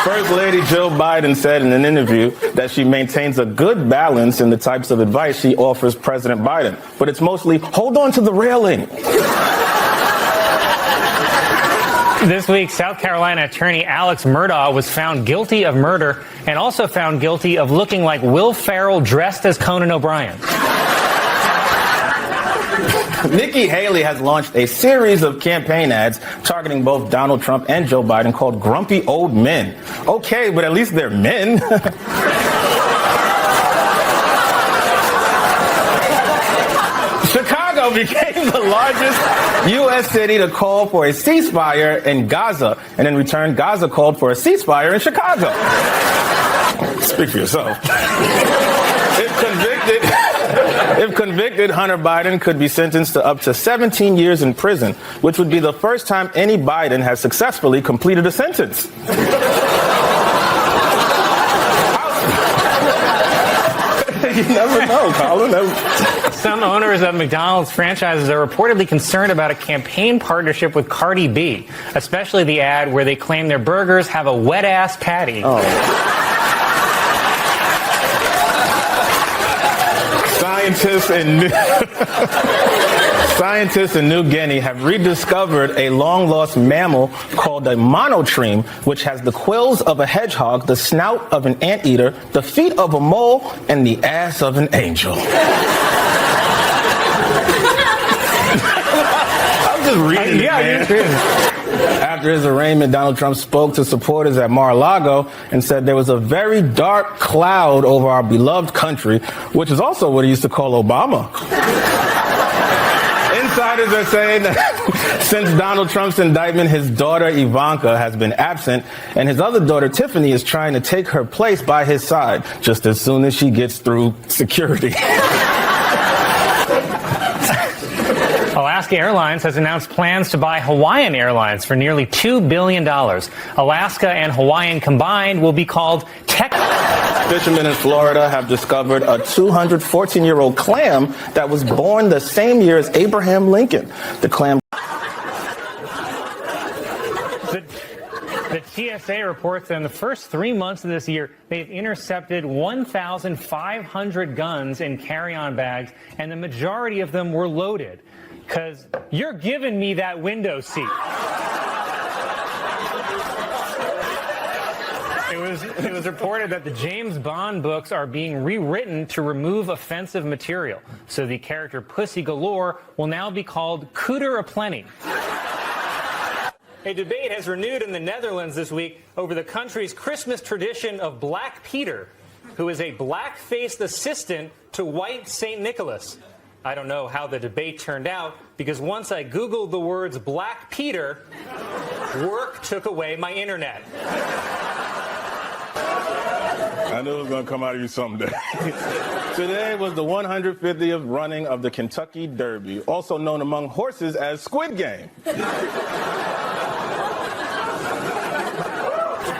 First Lady Jill Biden said in an interview that she maintains a good balance in the types of advice she offers President Biden, but it's mostly, hold on to the railing. This week, South Carolina attorney Alex Murdaugh was found guilty of murder and also found guilty of looking like Will Ferrell dressed as Conan O'Brien. Nikki Haley has launched a series of campaign ads targeting both Donald Trump and Joe Biden called Grumpy Old Men. Okay, but at least they're men. Chicago became the largest U.S. city to call for a ceasefire in Gaza, and in return, Gaza called for a ceasefire in Chicago. Speak for yourself. If convicted, Hunter Biden could be sentenced to up to 17 years in prison, which would be the first time any Biden has successfully completed a sentence. You never know, Colin. Some owners of McDonald's franchises are reportedly concerned about a campaign partnership with Cardi B, especially the ad where they claim their burgers have a wet-ass patty. Oh. Scientists in New Guinea have rediscovered a long-lost mammal called a monotreme, which has the quills of a hedgehog, the snout of an anteater, the feet of a mole, and the ass of an angel. I'm just reading it, man. After his arraignment, Donald Trump spoke to supporters at Mar-a-Lago and said there was a very dark cloud over our beloved country, which is also what he used to call Obama. Insiders are saying that since Donald Trump's indictment, his daughter Ivanka has been absent, and his other daughter Tiffany is trying to take her place by his side just as soon as she gets through security. Alaska Airlines has announced plans to buy Hawaiian Airlines for nearly $2 billion. Alaska and Hawaiian combined will be called Tech. Fishermen in Florida have discovered a 214-year-old clam that was born the same year as Abraham Lincoln. The clam. The TSA reports that in the first 3 months of this year, they've intercepted 1,500 guns in carry-on bags, and the majority of them were loaded. Because you're giving me that window seat. It was reported that the James Bond books are being rewritten to remove offensive material. So the character Pussy Galore will now be called Cooter Aplenty. A debate has renewed in the Netherlands this week over the country's Christmas tradition of Black Peter, who is a black-faced assistant to white St. Nicholas. I don't know how the debate turned out, because once I Googled the words Black Peter, work took away my internet. I knew it was going to come out of you someday. Today was the 150th running of the Kentucky Derby, also known among horses as Squid Game.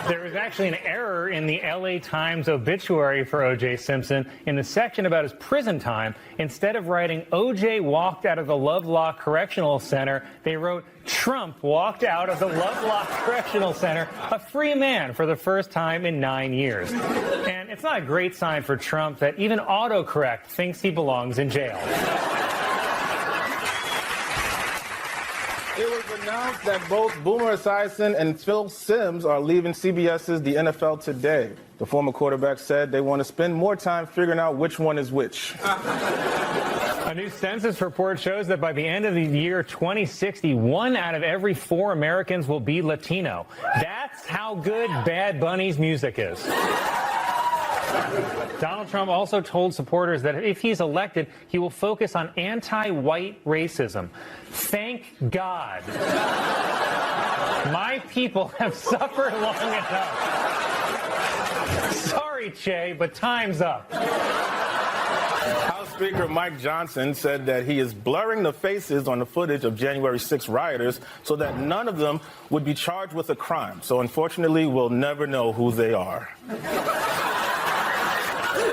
There was actually an error in the LA Times obituary for O.J. Simpson. In the section about his prison time, instead of writing O.J. walked out of the Lovelock Correctional Center, they wrote Trump walked out of the Lovelock Correctional Center a free man for the first time in 9 years. And it's not a great sign for Trump that even autocorrect thinks he belongs in jail. It was announced that both Boomer Esiason and Phil Simms are leaving CBS's The NFL Today. The former quarterback said they want to spend more time figuring out which one is which. A new census report shows that by the end of the year 2060, 1 out of every 4 Americans will be Latino. That's how good Bad Bunny's music is. Donald Trump also told supporters that if he's elected, he will focus on anti-white racism. Thank God. My people have suffered long enough. Sorry, Che, but time's up. House Speaker Mike Johnson said that he is blurring the faces on the footage of January 6 rioters so that none of them would be charged with a crime. So unfortunately, we'll never know who they are.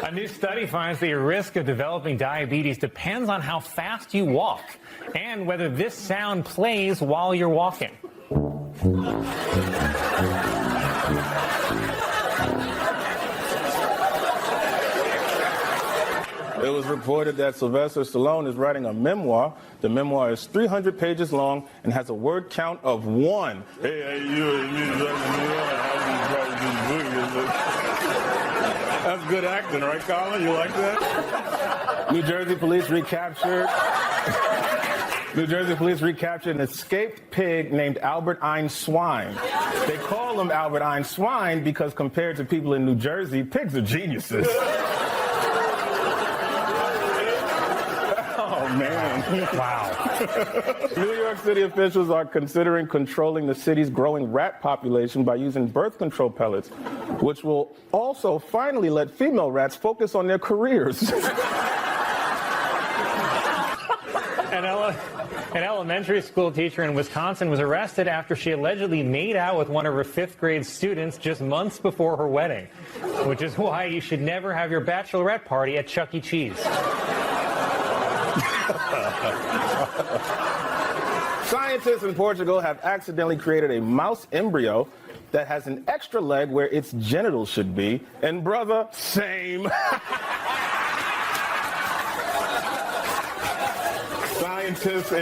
A new study finds that your risk of developing diabetes depends on how fast you walk and whether this sound plays while you're walking. It was reported that Sylvester Stallone is writing a memoir. The memoir is 300 pages long and has a word count of 1. That's good acting, right, Colin? You like that? New Jersey police recaptured an escaped pig named Albert Einstein. They call him Albert Einstein because compared to people in New Jersey, pigs are geniuses. Oh, man. Wow. New York City officials are considering controlling the city's growing rat population by using birth control pellets, which will also finally let female rats focus on their careers. An elementary school teacher in Wisconsin was arrested after she allegedly made out with one of her 5th grade students just months before her wedding, which is why you should never have your bachelorette party at Chuck E. Cheese. Scientists in Portugal have accidentally created a mouse embryo that has an extra leg where its genitals should be. And brother, same. Scientists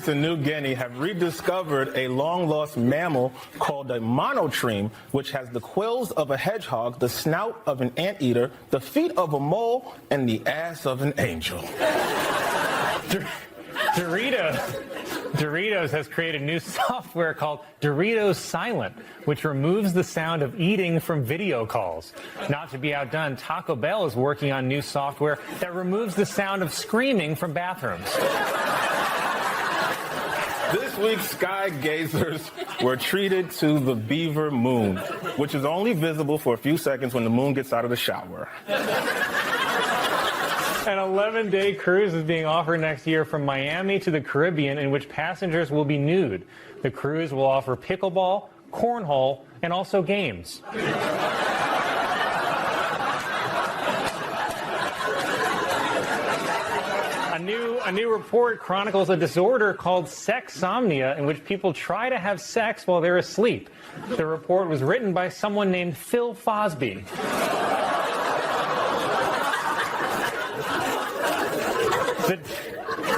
in New Guinea have rediscovered a long-lost mammal called a monotreme, which has the quills of a hedgehog, the snout of an anteater, the feet of a mole, and the ass of an angel. Doritos has created new software called Doritos Silent, which removes the sound of eating from video calls. Not to be outdone, Taco Bell is working on new software that removes the sound of screaming from bathrooms. This week, sky gazers were treated to the beaver moon, which is only visible for a few seconds when the moon gets out of the shower. An 11-day cruise is being offered next year from Miami to the Caribbean, in which passengers will be nude. The cruise will offer pickleball, cornhole, and also games. A new report chronicles a disorder called sexsomnia, in which people try to have sex while they're asleep. The report was written by someone named Phil Fosby.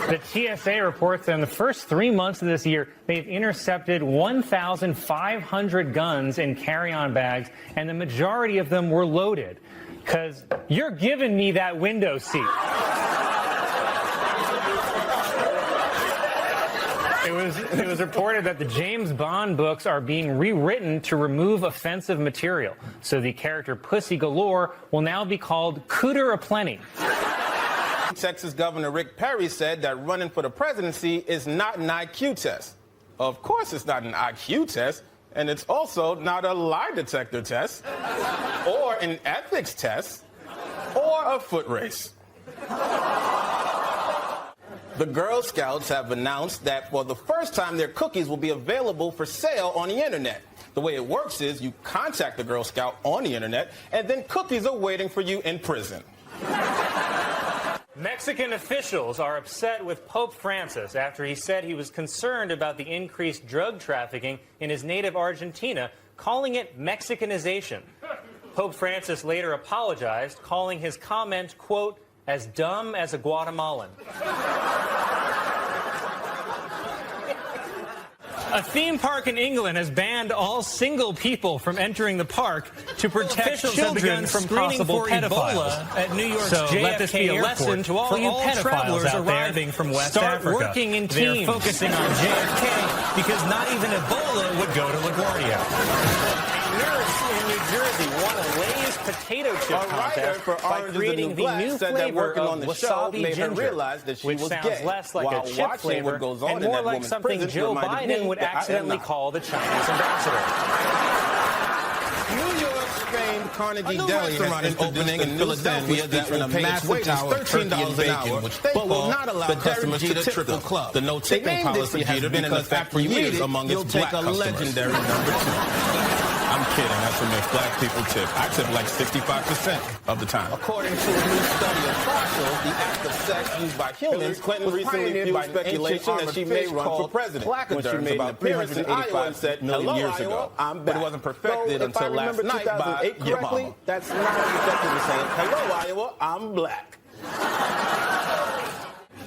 The TSA reports that in the first 3 months of this year, they've intercepted 1,500 guns in carry-on bags, and the majority of them were loaded. Because you're giving me that window seat. It was reported that the James Bond books are being rewritten to remove offensive material. So the character Pussy Galore will now be called Cooter Aplenty. Texas Governor Rick Perry said that running for the presidency is not an IQ test. Of course it's not an IQ test. And it's also not a lie detector test, or an ethics test, or a foot race. The Girl Scouts have announced that for the first time, their cookies will be available for sale on the internet. The way it works is you contact the Girl Scout on the internet, and then cookies are waiting for you in prison. Mexican officials are upset with Pope Francis after he said he was concerned about the increased drug trafficking in his native Argentina, calling it Mexicanization. Pope Francis later apologized, calling his comment, quote, as dumb as a Guatemalan. A theme park in England has banned all single people from entering the park to protect children from possible pedophiles. At New York's JFK let this be a lesson to all you pedophiles out arriving from West Africa. Start working in teams. They're focusing on JFK because not even Ebola would go to LaGuardia. A nurse in New Jersey won a Lay's potato chip contest by creating the new flavor of wasabi ginger, which sounds less like a chip flavor and more like something Joe Biden would accidentally call the Chinese ambassador. New York's famed Carnegie Deli has been opening in Philadelphia that will pay its wages $13 an hour, but will not allow customers to tip them. The no-tipping policy has been in effect for years among its black customers. Legendary number 2. I'm kidding. That's what makes black people tip. I tip like 65% of the time. According to a new study of fossils, the act of sex used by humans, Clinton recently fueled speculation that she may run for president. When she made an appearance in Iowa and said, "Hello, years ago, I'm back." But it wasn't perfected until last night by your mama. That's not effectively saying, "Hello, Iowa, I'm black."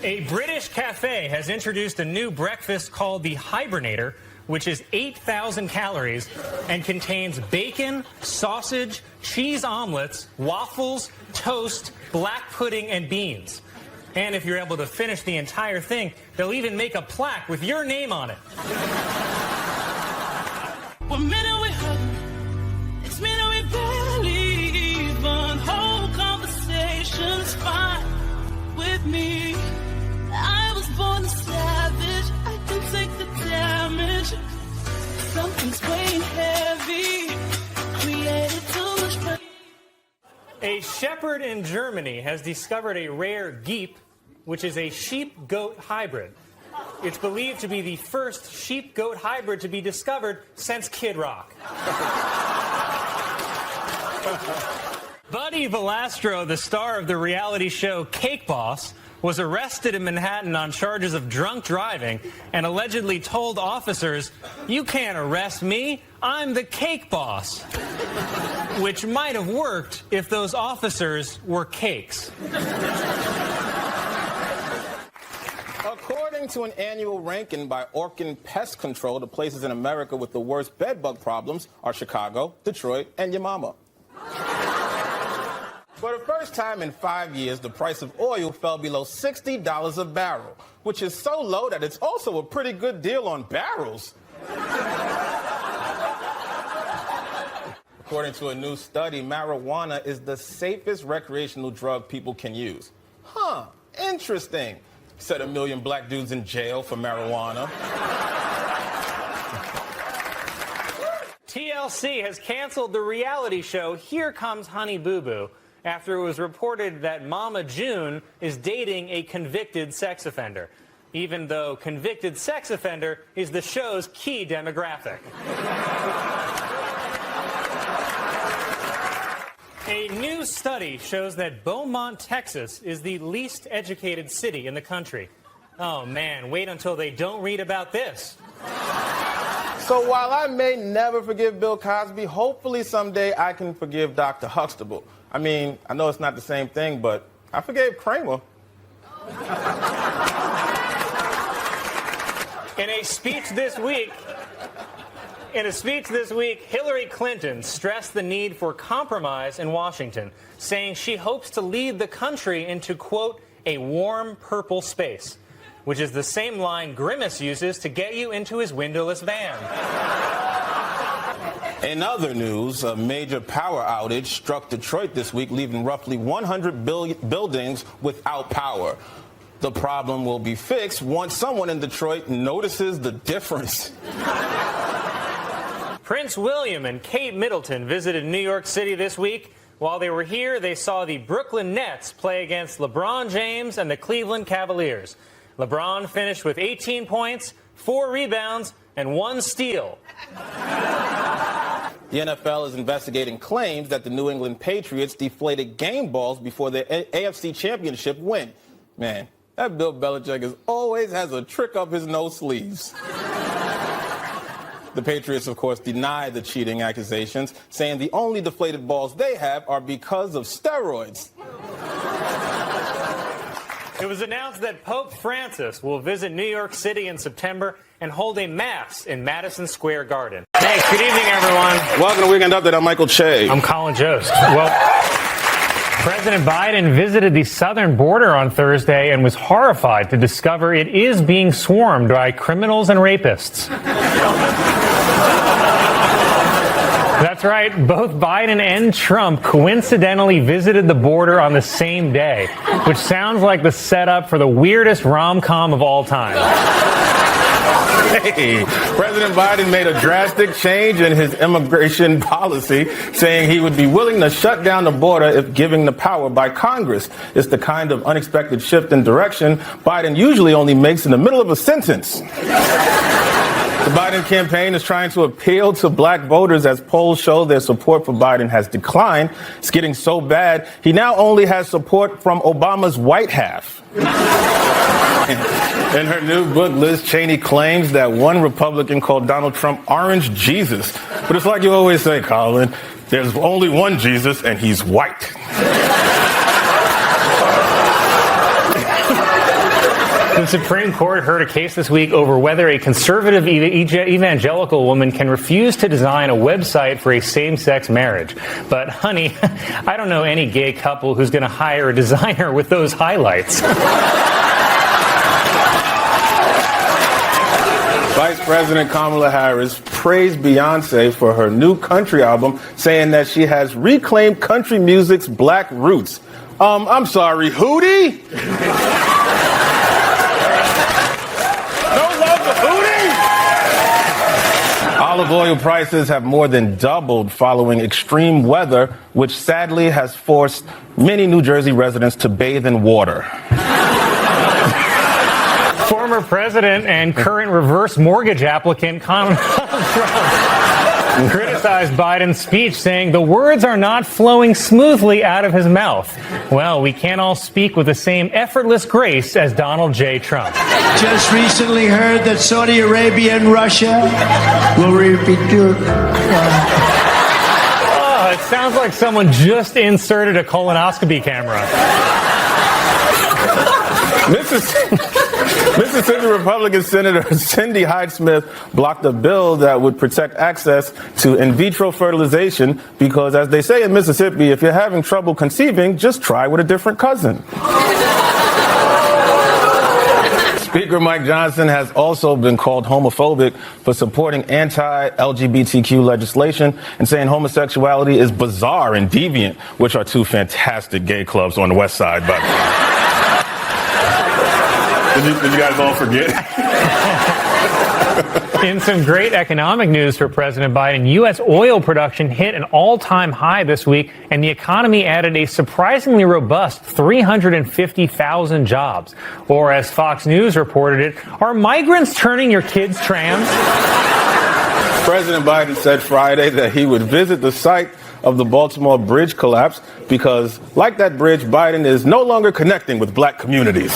A British cafe has introduced a new breakfast called the Hibernator, which is 8,000 calories and contains bacon, sausage, cheese omelets, waffles, toast, black pudding, and beans. And if you're able to finish the entire thing, they'll even make a plaque with your name on it. One minute we hug, next minute we barely even hold conversations fine with me. I was born a savage, I can take the damage. Something's weighing heavy, created too much pressure. A shepherd in Germany has discovered a rare geep, which is a sheep-goat hybrid. It's believed to be the first sheep-goat hybrid to be discovered since Kid Rock. Buddy Valastro, the star of the reality show Cake Boss, was arrested in Manhattan on charges of drunk driving and allegedly told officers, "You can't arrest me, I'm the Cake Boss," which might have worked if those officers were cakes. According to an annual ranking by Orkin Pest Control, the places in America with the worst bedbug problems are Chicago, Detroit, and your mama. For the first time in 5 years, the price of oil fell below $60 a barrel, which is so low that it's also a pretty good deal on barrels. According to a new study, marijuana is the safest recreational drug people can use. Huh, interesting, said a million black dudes in jail for marijuana. TLC has canceled the reality show Here Comes Honey Boo Boo after it was reported that Mama June is dating a convicted sex offender, even though convicted sex offender is the show's key demographic. A new study shows that Beaumont, Texas is the least educated city in the country. Oh man, wait until they don't read about this. So while I may never forgive Bill Cosby, hopefully someday I can forgive Dr. Huxtable. I mean, I know it's not the same thing, but I forgave Kramer. In a speech this week, Hillary Clinton stressed the need for compromise in Washington, saying she hopes to lead the country into, quote, a warm purple space, which is the same line Grimace uses to get you into his windowless van. In other news, a major power outage struck Detroit this week, leaving roughly 100 buildings without power. The problem will be fixed once someone in Detroit notices the difference. Prince William and Kate Middleton visited New York City this week. While they were here, they saw the Brooklyn Nets play against LeBron James and the Cleveland Cavaliers. LeBron finished with 18 points, 4 rebounds, and 1 steal. The NFL is investigating claims that the New England Patriots deflated game balls before their AFC Championship win. Man, that Bill Belichick always has a trick up his nose sleeves. The Patriots, of course, deny the cheating accusations, saying the only deflated balls they have are because of steroids. It was announced that Pope Francis will visit New York City in September and hold a mass in Madison Square Garden. Thanks. Good evening, everyone. Welcome to Weekend Update. I'm Michael Che. I'm Colin Jost. Well, President Biden visited the southern border on Thursday and was horrified to discover it is being swarmed by criminals and rapists. That's right. Both Biden and Trump coincidentally visited the border on the same day, which sounds like the setup for the weirdest rom-com of all time. Hey, President Biden made a drastic change in his immigration policy, saying he would be willing to shut down the border if given the power by Congress. It's the kind of unexpected shift in direction Biden usually only makes in the middle of a sentence. The Biden campaign is trying to appeal to black voters as polls show their support for Biden has declined. It's getting so bad, he now only has support from Obama's white half. In her new book, Liz Cheney claims that one Republican called Donald Trump Orange Jesus. But it's like you always say, Colin, there's only one Jesus, and he's white. The Supreme Court heard a case this week over whether a conservative evangelical woman can refuse to design a website for a same-sex marriage. But, honey, I don't know any gay couple who's going to hire a designer with those highlights. Vice President Kamala Harris praised Beyonce for her new country album, saying that she has reclaimed country music's black roots. I'm sorry, Hootie? Olive oil prices have more than doubled following extreme weather, which sadly has forced many New Jersey residents to bathe in water. Former president and current reverse mortgage applicant Donald Trump criticized Biden's speech, saying the words are not flowing smoothly out of his mouth. Well, we can't all speak with the same effortless grace as Donald J. Trump. Just recently heard that Saudi Arabia and Russia will repeat. Oh, it sounds like someone just inserted a colonoscopy camera. Mississippi Republican Senator Cindy Hyde-Smith blocked a bill that would protect access to in vitro fertilization because, as they say in Mississippi, if you're having trouble conceiving, just try with a different cousin. Speaker Mike Johnson has also been called homophobic for supporting anti-LGBTQ legislation and saying homosexuality is bizarre and deviant, which are two fantastic gay clubs on the West Side, but... Did you guys all forget? In some great economic news for President Biden, U.S. oil production hit an all-time high this week, and the economy added a surprisingly robust 350,000 jobs. Or, as Fox News reported it, are migrants turning your kids trans? President Biden said Friday that he would visit the site of the Baltimore bridge collapse because, like that bridge, Biden is no longer connecting with black communities.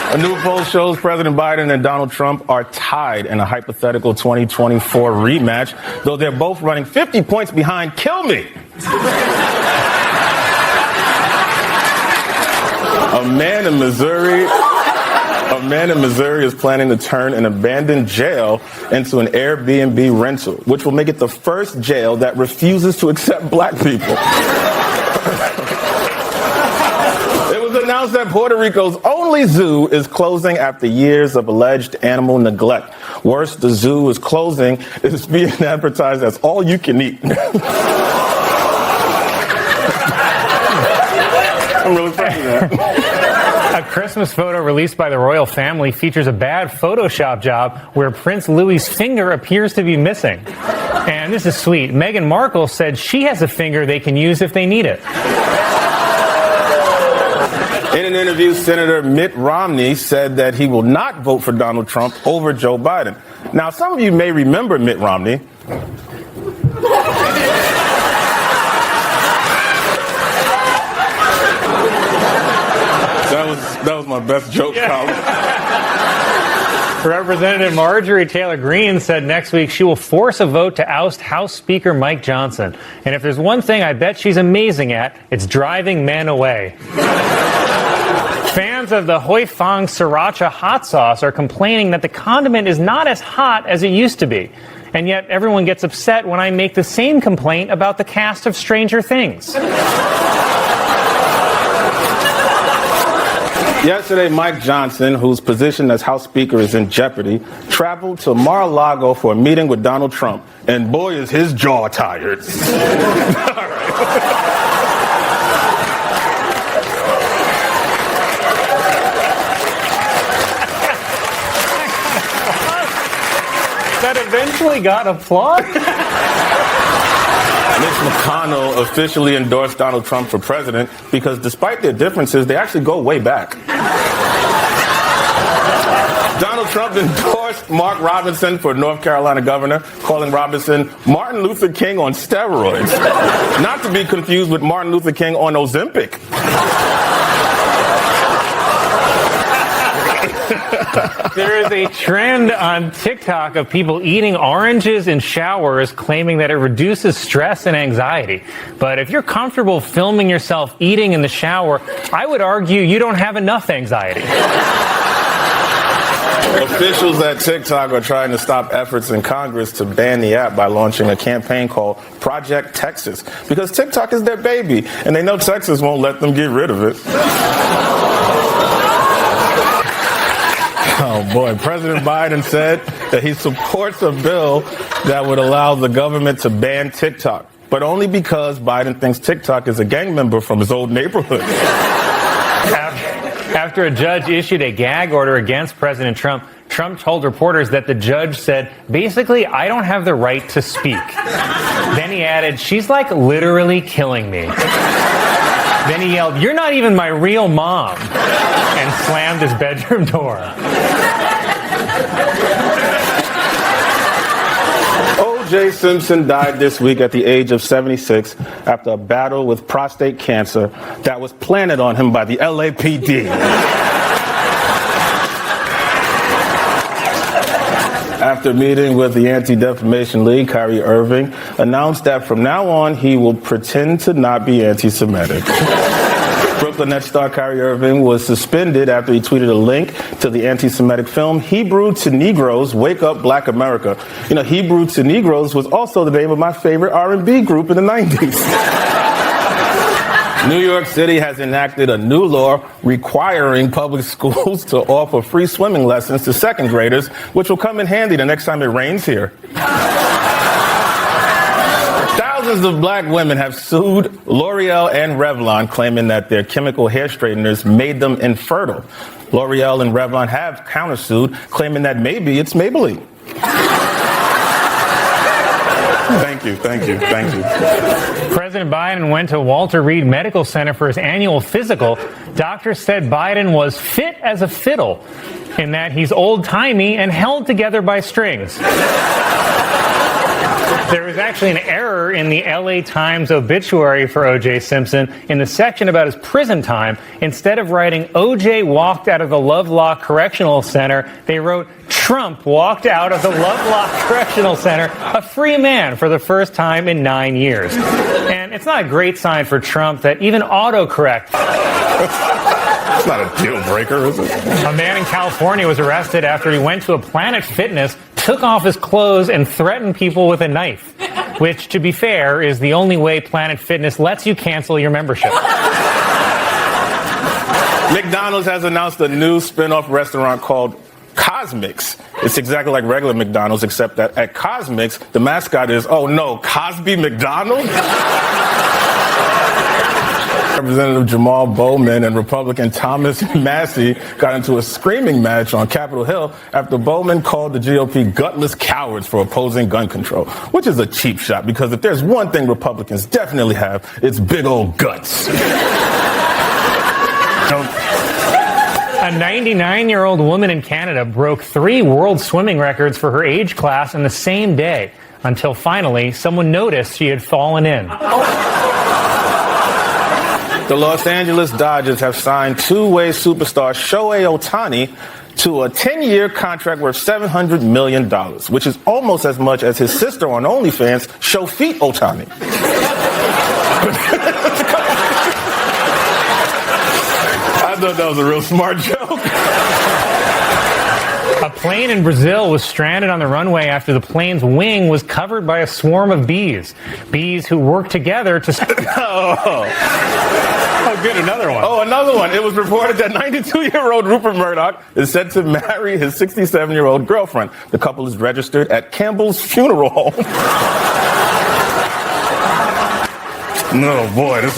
A new poll shows President Biden and Donald Trump are tied in a hypothetical 2024 rematch, though they're both running 50 points behind Kill Me. A man in Missouri is planning to turn an abandoned jail into an Airbnb rental, which will make it the first jail that refuses to accept black people. Announced that Puerto Rico's only zoo is closing after years of alleged animal neglect. Worse, the zoo is closing. It's being advertised as all you can eat. I'm really proud of that. A Christmas photo released by the royal family features a bad Photoshop job where Prince Louis's finger appears to be missing. And this is sweet. Meghan Markle said she has a finger they can use if they need it. In an interview, Senator Mitt Romney said that he will not vote for Donald Trump over Joe Biden. Now, some of you may remember Mitt Romney. That was my best joke, Colin. Representative Marjorie Taylor Greene said next week she will force a vote to oust House Speaker Mike Johnson. And if there's one thing I bet she's amazing at, it's driving men away. Fans of the Hoi Fong Sriracha hot sauce are complaining that the condiment is not as hot as it used to be. And yet everyone gets upset when I make the same complaint about the cast of Stranger Things. Yesterday, Mike Johnson, whose position as House Speaker is in jeopardy, traveled to Mar-a-Lago for a meeting with Donald Trump. And boy, is his jaw tired. That eventually got applause? Mitch McConnell officially endorsed Donald Trump for president because despite their differences, they actually go way back. Donald Trump endorsed Mark Robinson for North Carolina governor, calling Robinson Martin Luther King on steroids. Not to be confused with Martin Luther King on Ozempic. There is a trend on TikTok of people eating oranges in showers, claiming that it reduces stress and anxiety. But if you're comfortable filming yourself eating in the shower, I would argue you don't have enough anxiety. Officials at TikTok are trying to stop efforts in Congress to ban the app by launching a campaign called Project Texas, because TikTok is their baby, and they know Texas won't let them get rid of it. Oh, boy. President Biden said that he supports a bill that would allow the government to ban TikTok, but only because Biden thinks TikTok is a gang member from his old neighborhood. After a judge issued a gag order against President Trump, Trump told reporters that the judge said, basically, I don't have the right to speak. Then he added, she's like literally killing me. Then he yelled, you're not even my real mom, and slammed his bedroom door. O.J. Simpson died this week at the age of 76 after a battle with prostate cancer that was planted on him by the LAPD. After meeting with the Anti-Defamation League, Kyrie Irving announced that from now on he will pretend to not be anti-Semitic. Brooklyn Nets star Kyrie Irving was suspended after he tweeted a link to the anti-Semitic film Hebrew to Negroes, Wake Up Black America. You know, Hebrew to Negroes was also the name of my favorite R&B group in the 90s. New York City has enacted a new law requiring public schools to offer free swimming lessons to second graders, which will come in handy the next time it rains here. Thousands of black women have sued L'Oreal and Revlon, claiming that their chemical hair straighteners made them infertile. L'Oreal and Revlon have countersued, claiming that maybe it's Maybelline. Thank you. President Biden went to Walter Reed Medical Center for his annual physical. Doctors said Biden was fit as a fiddle, in that he's old-timey and held together by strings. There was actually an error in the LA Times obituary for O.J. Simpson. In the section about his prison time, instead of writing O.J. walked out of the Lovelock Correctional Center, they wrote Trump walked out of the Lovelock Correctional Center, a free man for the first time in 9 years. And it's not a great sign for Trump that even autocorrect... It's not a deal breaker, is it? A man in California was arrested after he went to a Planet Fitness, took off his clothes, and threatened people with a knife, which, to be fair, is the only way Planet Fitness lets you cancel your membership. McDonald's has announced a new spin-off restaurant called Cosmix. It's exactly like regular McDonald's, except that at Cosmix, the mascot is, oh no, Cosby McDonald? Representative Jamal Bowman and Republican Thomas Massey got into a screaming match on Capitol Hill after Bowman called the GOP gutless cowards for opposing gun control, which is a cheap shot because if there's one thing Republicans definitely have, it's big old guts. A 99-year-old woman in Canada broke 3 world swimming records for her age class in the same day, until finally someone noticed she had fallen in. The Los Angeles Dodgers have signed two-way superstar Shohei Ohtani to a 10-year contract worth $700 million, which is almost as much as his sister on OnlyFans, Shofeet Ohtani. I thought that was a real smart joke. A plane in Brazil was stranded on the runway after the plane's wing was covered by a swarm of bees. Bees who worked together to... Oh, good, another one. Oh, another one. It was reported that 92-year-old Rupert Murdoch is set to marry his 67-year-old girlfriend. The couple is registered at Campbell's Funeral Home. No, boy, this